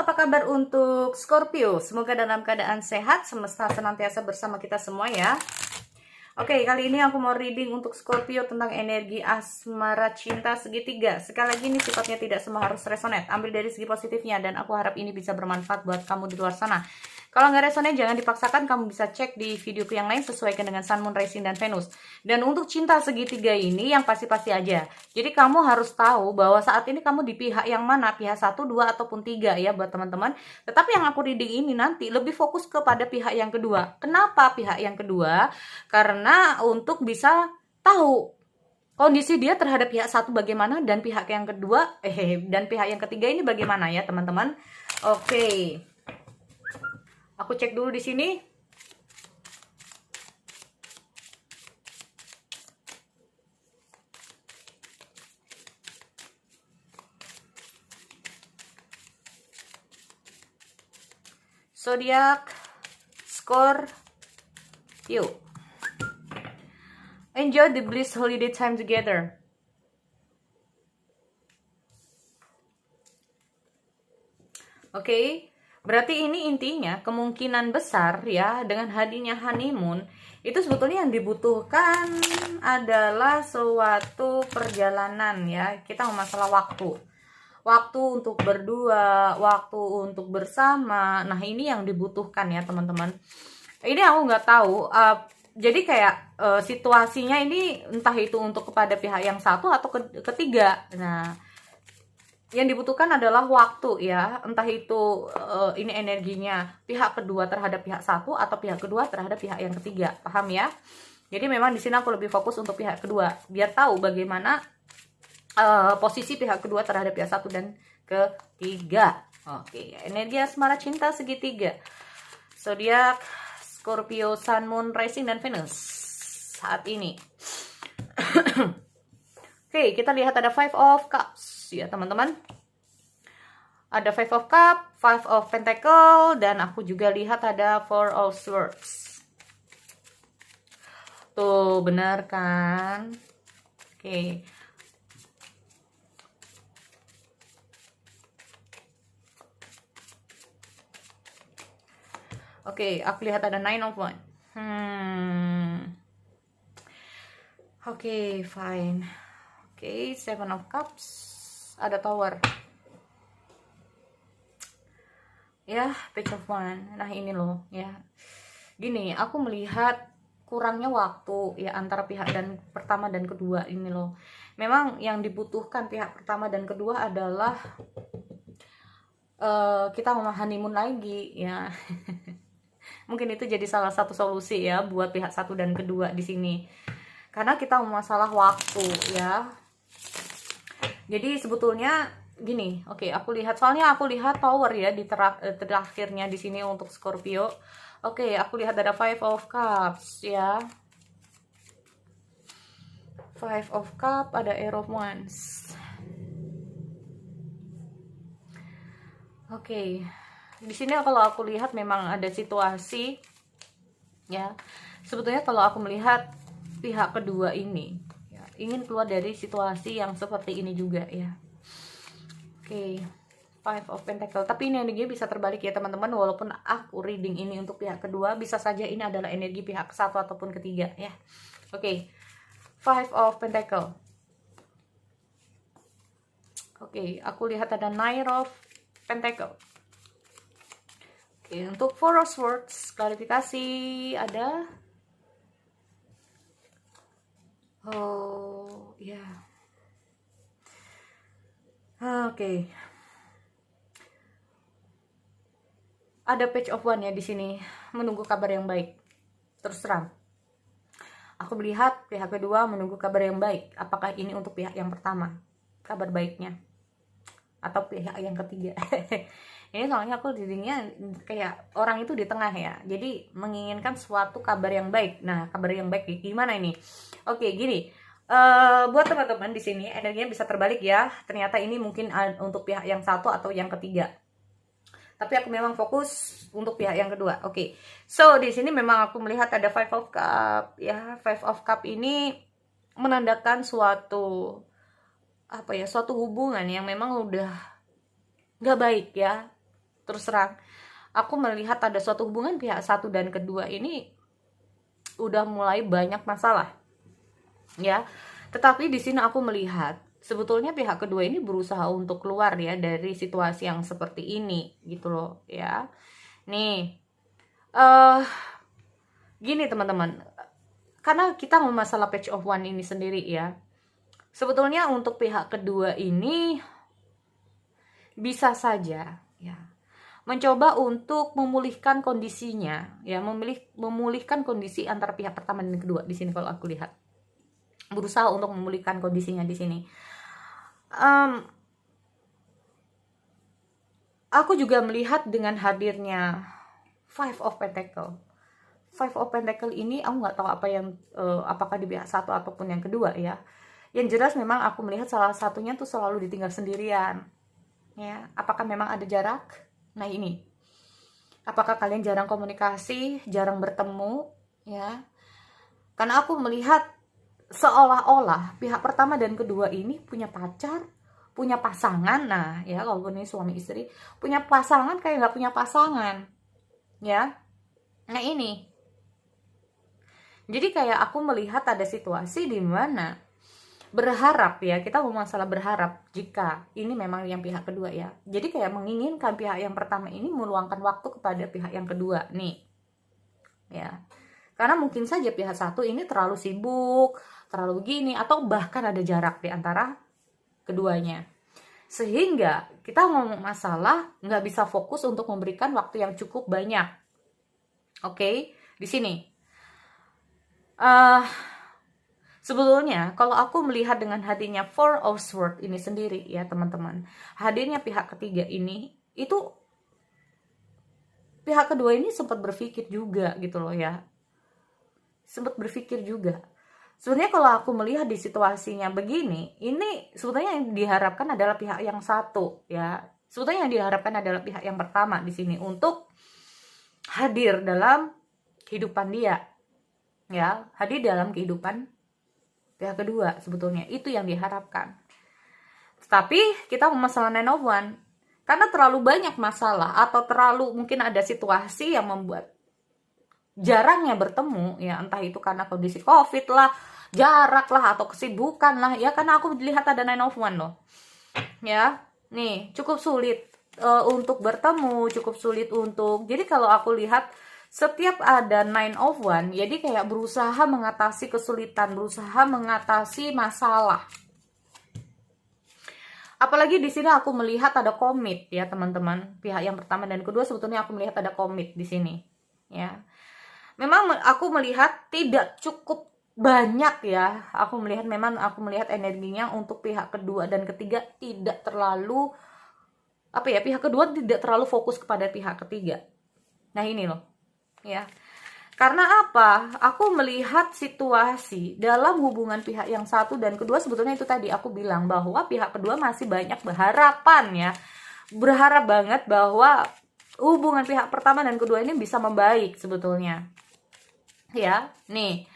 apa kabar untuk Scorpio? Semoga dalam keadaan sehat, semesta senantiasa bersama kita semua ya. Oke, kali ini aku mau reading untuk Scorpio tentang energi asmara cinta segitiga. Sekali lagi ini sifatnya tidak semua harus resonate. Ambil dari segi positifnya dan aku harap ini bisa bermanfaat buat kamu di luar sana. Kalau nggak resonate jangan dipaksakan, kamu bisa cek di videoku yang lain sesuaikan dengan Sun, Moon, Rising, dan Venus. Dan untuk cinta segitiga ini yang pasti-pasti aja. Jadi kamu harus tahu bahwa saat ini kamu di pihak yang mana, pihak 1, 2, ataupun 3 ya buat teman-teman. Tetapi yang aku reading ini nanti lebih fokus kepada pihak yang kedua. Kenapa pihak yang kedua? Karena untuk bisa tahu kondisi dia terhadap pihak 1 bagaimana dan pihak yang kedua dan pihak yang ketiga ini bagaimana ya teman-teman. Oke. Aku cek dulu di sini. Zodiac Scorpio. Enjoy the bliss holiday time together. Oke. Berarti ini intinya kemungkinan besar ya dengan hadirnya honeymoon itu sebetulnya yang dibutuhkan adalah suatu perjalanan ya. Kita masalah waktu. Waktu untuk berdua, waktu untuk bersama. Nah, ini yang dibutuhkan ya, teman-teman. Ini aku nggak tahu. Jadi kayak situasinya ini entah itu untuk kepada pihak yang satu atau ketiga. Nah, yang dibutuhkan adalah waktu ya, entah itu ini energinya pihak kedua terhadap pihak satu atau pihak kedua terhadap pihak yang ketiga, paham ya? Jadi memang di sini aku lebih fokus untuk pihak kedua biar tahu bagaimana posisi pihak kedua terhadap pihak satu dan ketiga. Oke, energi asmara cinta segitiga. Zodiac Scorpio, Sun, Moon, Rising, dan Venus saat ini. Oke, kita lihat ada Five of Cups ya teman-teman. Ada Five of Cup, Five of Pentacle, dan aku juga lihat ada Four of Swords. Tuh, benar kan? Oke. Oke, aku lihat ada Nine of Wands. Oke, fine. Oke, Seven of Cups, ada Tower. Ya, Page of Wands. Nah, ini loh, ya. Gini, aku melihat kurangnya waktu ya antara pihak dan pertama dan kedua ini loh. Memang yang dibutuhkan pihak pertama dan kedua adalah kita mau honeymoon lagi ya. Mungkin itu jadi salah satu solusi ya buat pihak satu dan kedua di sini. Karena kita mau masalah waktu ya. Jadi sebetulnya gini, oke, aku lihat soalnya aku lihat Tower ya di terakhirnya di sini untuk Scorpio. Oke, aku lihat ada Five of Cups ya. Five of Cups, ada Air of Wands. Oke. Di sini kalau aku lihat memang ada situasi ya. Sebetulnya kalau aku melihat pihak kedua ini ingin keluar dari situasi yang seperti ini juga ya. Oke, Five of Pentacle. Tapi ini energinya bisa terbalik ya teman-teman. Walaupun aku reading ini untuk pihak kedua, bisa saja ini adalah energi pihak satu ataupun ketiga ya. Oke, Five of Pentacle. Oke, aku lihat ada Nine of Pentacle. Oke, untuk Four of Swords, klarifikasi ada. Oh, ya. Yeah. Oke. Ada Page of Wands ya di sini, menunggu kabar yang baik. Terus terang. Aku melihat pihak kedua menunggu kabar yang baik. Apakah ini untuk pihak yang pertama? Kabar baiknya. Atau pihak yang ketiga. Ini soalnya aku readingnya kayak orang itu di tengah ya. Jadi menginginkan suatu kabar yang baik. Nah, kabar yang baik gimana ini? Oke, gini. Buat teman-teman di sini energinya bisa terbalik ya. Ternyata ini mungkin untuk pihak yang satu atau yang ketiga. Tapi aku memang fokus untuk pihak yang kedua. Oke. So, di sini memang aku melihat ada Five of Cup ya. Five of Cup ini menandakan suatu suatu hubungan yang memang udah nggak baik ya. terus terang aku melihat ada suatu hubungan pihak satu dan kedua ini udah mulai banyak masalah ya. Tetapi di sini aku melihat sebetulnya pihak kedua ini berusaha untuk keluar ya dari situasi yang seperti ini gitu loh ya. Nih gini teman-teman, karena kita mau masalah page of one ini sendiri ya, sebetulnya untuk pihak kedua ini bisa saja ya mencoba untuk memulihkan kondisinya ya, memulihkan kondisi antara pihak pertama dan kedua di sini. Kalau aku lihat berusaha untuk memulihkan kondisinya di sini. Aku juga melihat dengan hadirnya Five of Pentacle. Five of Pentacle ini aku nggak tahu apa yang apakah di pihak satu ataupun yang kedua ya. Yang jelas memang aku melihat salah satunya tuh selalu ditinggal sendirian. Ya, apakah memang ada jarak? Nah ini, apakah kalian jarang komunikasi, jarang bertemu, ya? Karena aku melihat seolah-olah pihak pertama dan kedua ini punya pacar, punya pasangan. Nah, ya walaupun ini suami istri, punya pasangan kayak nggak punya pasangan, ya. Nah ini, jadi kayak aku melihat ada situasi di mana berharap ya, kita mau masalah berharap jika ini memang yang pihak kedua ya, jadi kayak menginginkan pihak yang pertama ini meluangkan waktu kepada pihak yang kedua nih ya, karena mungkin saja pihak satu ini terlalu sibuk, terlalu gini, atau bahkan ada jarak di antara keduanya, sehingga kita ngomong masalah nggak bisa fokus untuk memberikan waktu yang cukup banyak. Oke, di sini sebetulnya kalau aku melihat dengan hadirnya Four of Swords ini sendiri ya teman-teman, hadirnya pihak ketiga ini, itu pihak kedua ini sempat berpikir juga gitu loh ya, sempat berpikir juga. Sebenarnya kalau aku melihat di situasinya begini, ini sebetulnya yang diharapkan adalah pihak yang satu ya, sebetulnya yang diharapkan adalah pihak yang pertama di sini untuk hadir dalam kehidupan dia ya, hadir dalam kehidupan pihak kedua, sebetulnya itu yang diharapkan. Tapi kita masalah Nine of One, karena terlalu banyak masalah atau terlalu mungkin ada situasi yang membuat jarangnya bertemu ya, entah itu karena kondisi COVID lah, jarak lah, atau kesibukan lah ya. Karena aku melihat ada Nine of One loh ya, nih cukup sulit untuk bertemu, cukup sulit untuk, jadi kalau aku lihat setiap ada Nine of One, jadi kayak berusaha mengatasi kesulitan, berusaha mengatasi masalah. Apalagi di sini aku melihat ada komit ya teman-teman, pihak yang pertama dan kedua sebetulnya aku melihat ada komit di sini ya. Memang aku melihat tidak cukup banyak ya, aku melihat energinya untuk pihak kedua dan ketiga tidak terlalu pihak kedua tidak terlalu fokus kepada pihak ketiga. Nah ini loh ya, karena apa? Aku melihat situasi dalam hubungan pihak yang satu dan kedua, sebetulnya itu tadi aku bilang bahwa pihak kedua masih banyak berharapan ya, berharap banget bahwa hubungan pihak pertama dan kedua ini bisa membaik sebetulnya ya. Nih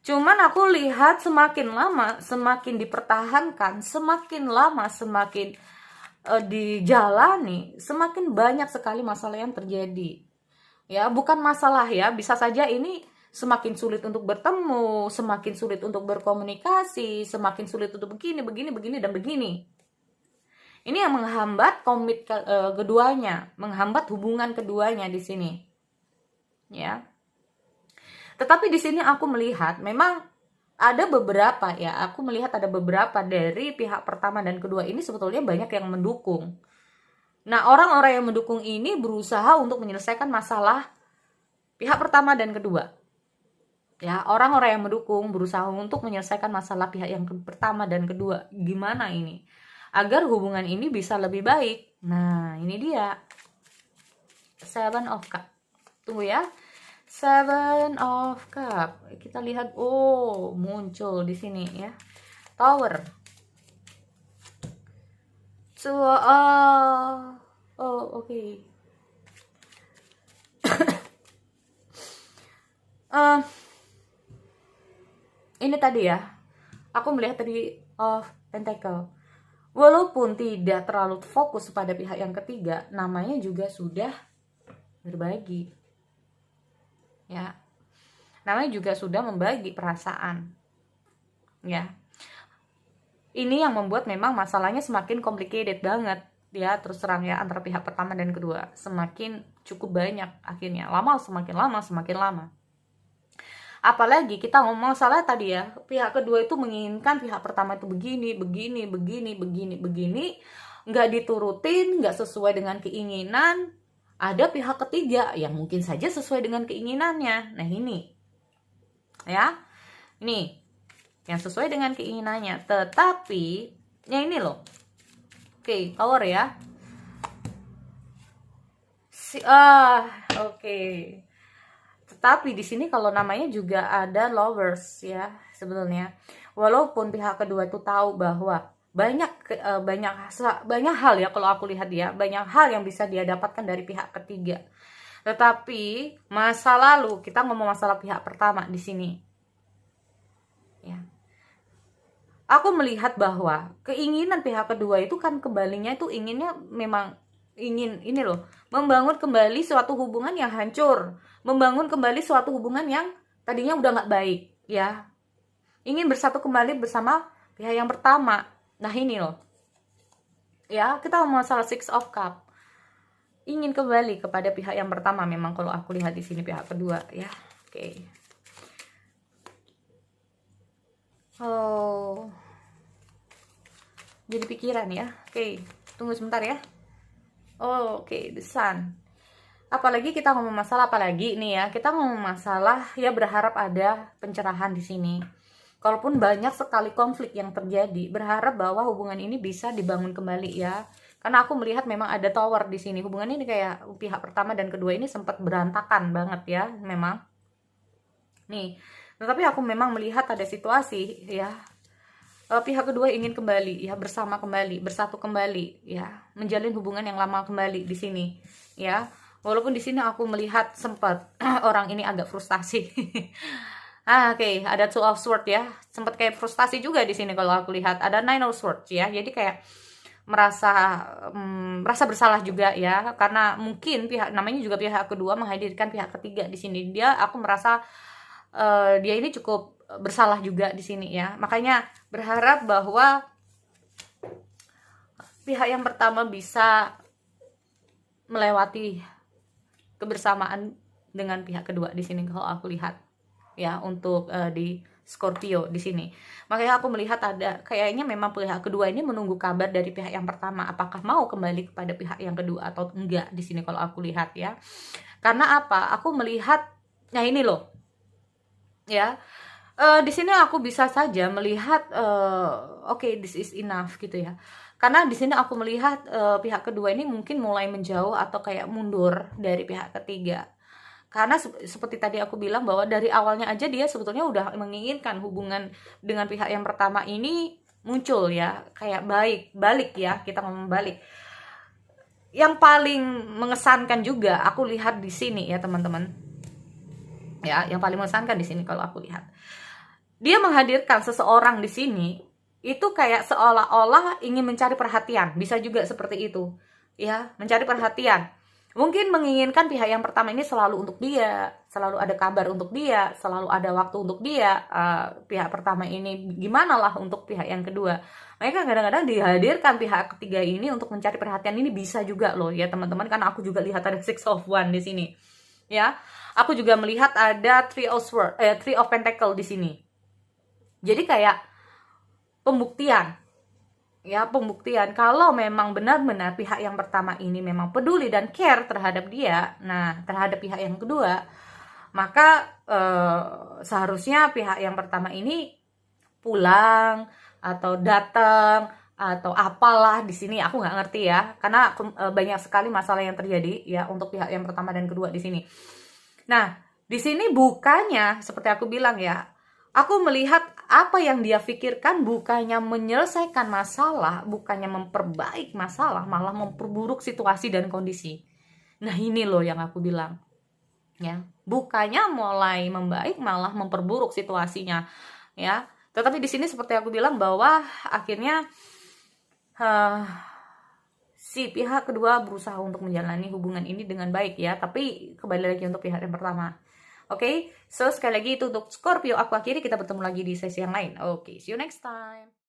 cuman aku lihat semakin lama semakin dipertahankan, semakin lama semakin dijalani, semakin banyak sekali masalah yang terjadi ya. Bukan masalah ya, bisa saja ini semakin sulit untuk bertemu, semakin sulit untuk berkomunikasi, semakin sulit untuk begini dan begini. Ini yang menghambat komit keduanya, menghambat hubungan keduanya di sini ya. Tetapi di sini aku melihat memang ada beberapa ya, aku melihat ada beberapa dari pihak pertama dan kedua ini sebetulnya banyak yang mendukung. Nah, orang-orang yang mendukung ini berusaha untuk menyelesaikan masalah pihak pertama dan kedua. Ya, orang-orang yang mendukung berusaha untuk menyelesaikan masalah pihak yang pertama dan kedua. Gimana ini? Agar hubungan ini bisa lebih baik. Nah, ini dia. Seven of Cup. Tunggu ya. Seven of Cup. Kita lihat, oh, muncul di sini ya. Tower. So, oke. Ini tadi ya, aku melihat tadi of Pentacle. walaupun tidak terlalu fokus pada pihak yang ketiga, namanya juga sudah berbagi. Ya. Namanya juga sudah membagi perasaan. Ya. Ini yang membuat memang masalahnya semakin complicated banget. Ya, terus terang ya, antara pihak pertama dan kedua. Semakin cukup banyak akhirnya. Semakin lama. Apalagi kita ngomong masalah tadi ya, pihak kedua itu menginginkan pihak pertama itu begini, nggak diturutin, nggak sesuai dengan keinginan. Ada pihak ketiga yang mungkin saja sesuai dengan keinginannya. Nah ini, ya, ini yang sesuai dengan keinginannya. Tetapi, ya ini loh. Oke, power ya. Oke. Tetapi di sini kalau namanya juga ada lovers ya sebetulnya. Walaupun pihak kedua itu tahu bahwa banyak hal ya, kalau aku lihat ya, banyak hal yang bisa dia dapatkan dari pihak ketiga. Tetapi masa lalu, kita ngomong masalah pihak pertama di sini. Ya. Aku melihat bahwa keinginan pihak kedua itu kan kembalinya itu inginnya memang ingin ini loh, membangun kembali suatu hubungan yang hancur, membangun kembali suatu hubungan yang tadinya udah nggak baik, ya. Ingin bersatu kembali bersama pihak yang pertama. Nah ini loh, ya kita ngomong masalah Six of Cup, ingin kembali kepada pihak yang pertama. Memang kalau aku lihat di sini pihak kedua, ya. Oke. Oh, jadi pikiran ya. Oke, tunggu sebentar ya. Oke, the sun. Apalagi kita ngomong masalah, apalagi nih ya, kita ngomong masalah ya, berharap ada pencerahan di sini. Kalaupun banyak sekali konflik yang terjadi, berharap bahwa hubungan ini bisa dibangun kembali ya. Karena aku melihat memang ada tower di sini. Hubungan ini kayak pihak pertama dan kedua ini sempat berantakan banget ya, memang. Nih, tetapi aku memang melihat ada situasi ya, pihak kedua ingin kembali ya, bersama kembali, bersatu kembali ya, menjalin hubungan yang lama kembali di sini ya. Walaupun di sini aku melihat sempat orang ini agak frustasi. Oke, ada Two of Swords ya, sempat kayak frustasi juga di sini kalau aku lihat. Ada Nine of Swords ya, jadi kayak merasa bersalah juga ya, karena mungkin namanya juga pihak kedua menghadirkan pihak ketiga di sini. Aku merasa dia ini cukup bersalah juga di sini ya. Makanya berharap bahwa pihak yang pertama bisa melewati kebersamaan dengan pihak kedua di sini kalau aku lihat ya, untuk di Scorpio di sini. Makanya aku melihat ada kayaknya memang pihak kedua ini menunggu kabar dari pihak yang pertama, apakah mau kembali kepada pihak yang kedua atau enggak di sini kalau aku lihat ya. Karena apa? Aku melihat, nah ini loh ya, di sini aku bisa saja melihat oke, this is enough gitu ya. Karena di sini aku melihat pihak kedua ini mungkin mulai menjauh atau kayak mundur dari pihak ketiga. Karena seperti tadi aku bilang bahwa dari awalnya aja dia sebetulnya udah menginginkan hubungan dengan pihak yang pertama ini muncul ya, kayak balik ya, kita ngomong balik. Yang paling mengesankan juga aku lihat di sini ya teman-teman. Ya, yang paling mengesankan di sini kalau aku lihat, dia menghadirkan seseorang di sini itu kayak seolah-olah ingin mencari perhatian, bisa juga seperti itu ya, mencari perhatian. Mungkin menginginkan pihak yang pertama ini selalu untuk dia, selalu ada kabar untuk dia, selalu ada waktu untuk dia. Pihak pertama ini gimana lah untuk pihak yang kedua. Mereka kadang-kadang dihadirkan pihak ketiga ini untuk mencari perhatian. Ini bisa juga loh ya teman-teman, karena aku juga lihat ada Six of Wands di sini ya. Aku juga melihat ada Three of Pentacle di sini. Jadi kayak pembuktian. Ya, pembuktian kalau memang benar-benar pihak yang pertama ini memang peduli dan care terhadap dia, nah terhadap pihak yang kedua, maka seharusnya pihak yang pertama ini pulang atau datang atau apalah di sini, aku nggak ngerti ya, karena banyak sekali masalah yang terjadi ya untuk pihak yang pertama dan kedua di sini. Nah, di sini bukannya seperti aku bilang ya, aku melihat apa yang dia pikirkan bukannya menyelesaikan masalah, bukannya memperbaik masalah, malah memperburuk situasi dan kondisi. Nah, ini loh yang aku bilang. Ya, bukannya mulai membaik malah memperburuk situasinya, ya. Tetapi di sini seperti aku bilang bahwa akhirnya si pihak kedua berusaha untuk menjalani hubungan ini dengan baik ya, tapi kembali lagi untuk pihak yang pertama. Oke, so sekali lagi itu untuk Scorpio Aqua Kiri, kita bertemu lagi di sesi yang lain. Oke, see you next time.